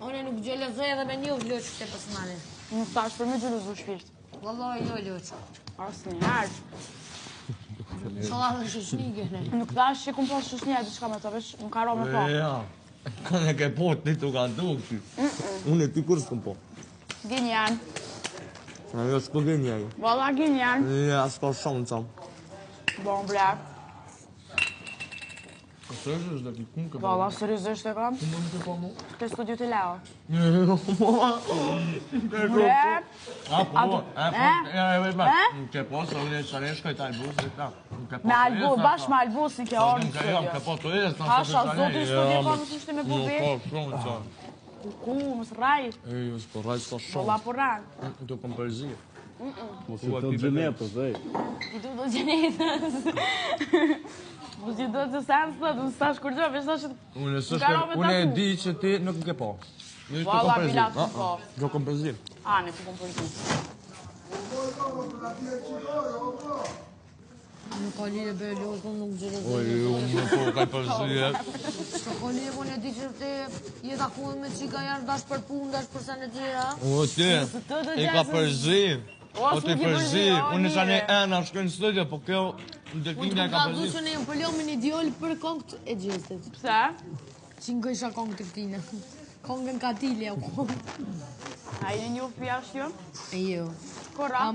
Unë nuk gjelëzoj edhe me një vlëq të personale. Nuk tash për me gjelëzu shpirt. Vallaj, jo lëq. Asë njëherë. Shala dhe shëshnike, ne. Nuk tash që kum pas shëshnje, diçka me të vesh, nuk ka ro me po. Ja, kanë e ke po, ti të kanë të ukë. Unë e ti kur s'kom po. Gjenjan. Ajo s'po gjenja ju. Valla gjenjan. Ja, s'ka shumë qamë. Bon blek. Seriozisht dhe kun ke po? Valla seriozisht e kam. Kun nuk ke po mu? Këtë studio të leo. Blek! A, po, ke po, së unë e qare shkoj të albusit, ta. Me albus, bashkë me albusin ke orë në studio. Ke po të e, s'na Hasha, zoti studio ka më s'ishte me bubi. Nuk ka shumë qamë. Ku, mësë raj. E, jo, s'po raj s'ka shumë. Valla po raj. Do kom përzir. Mos i të gjenetës, ej. I du do gjenetës. Mos i do të sens të du s'tash kur gjo, vesh tash Unë e di që ti nuk në ke po. Valla pilat në po. Do kom përzir. A, ne të kom përzir. Nuk ka lire bërë lëq, unë nuk gjelëzoj. Oj, unë nuk po kaj përzir. Shka ka lire, unë e di që te jetë akullë me qika janë dash për punë, dash për sa në tjera. O, ti, i ka përzir. O, ti përzir. Unë në qane ena shkoj në studio, po kjo dhe kinja ka Ka du përzir. që ne jëmë përljo me një djollë për kongët e gjestet. Pse? Që nga isha kongë të këtina. Kongën ka tilja u kongë. A i një pjash jo? E jo. Kora?